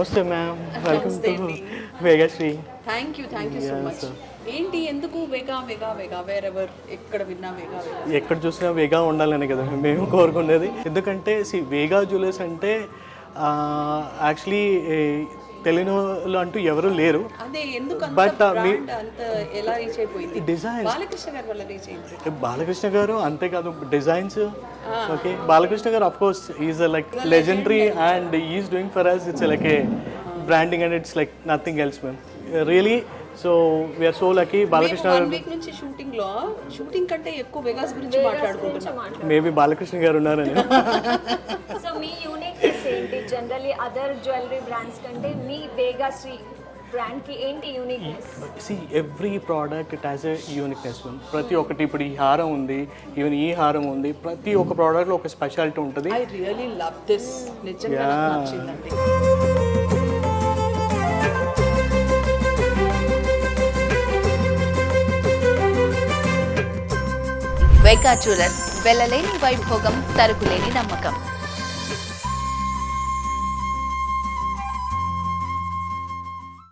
నమస్తే ma'am, welcome to Vegashri. Thank you so much. ఏంటి ఎందుకు వేగా వేగా వేగా వేరెవర్ ఎక్కడ విన్నా వేగా వేగా ఎక్కడ చూసినా వేగా ఉండాలని కదా మేము కోరుకునేది. ఎందుకంటే వేగా జ్యువెలర్స్ అంటే యాక్చువల్లీ తెలియని అంటూ ఎవరు లేరు. అదే ఎందుకు బట్ అంత ఎలా రీచ్ అయిపోయింది? డిజైన్స్ బాలకృష్ణ గారి వల్ల రీచ్ అయింది. బాలకృష్ణ గారు అంతేకాదు designs. Okay, Balakrishna garu of course is like legendary and is doing for us. It's like a branding and it's like nothing else ma'am, really. So we're so lucky. Balakrishna garu week నుంచి shooting కంటే ఎక్కువ Vegas గురించి మాట్లాడుకుంటున్నాం. Maybe Balakrishna గారు ఉన్నారని. So మీ uniqueness ఏంటి? Generally other jewellery brands కంటే మీ Vegasri brand కి ఏంటి uniqueness? See every product it has a uniqueness. ప్రతి ఒక్కటి, ఇప్పుడు ఈ హారం ఉంది, ఈవెన్ ఈ హారం ఉంది, ప్రతి ఒక్క ప్రోడక్ట్లో ఒక స్పెషాలిటీ ఉంటుంది. I really love this. నిజంగా నాకు నచ్చిందండి. వేగా జ్యువెలర్స్, వెళ్ళలేని వైభోగం, తరుగులేని నమ్మకం.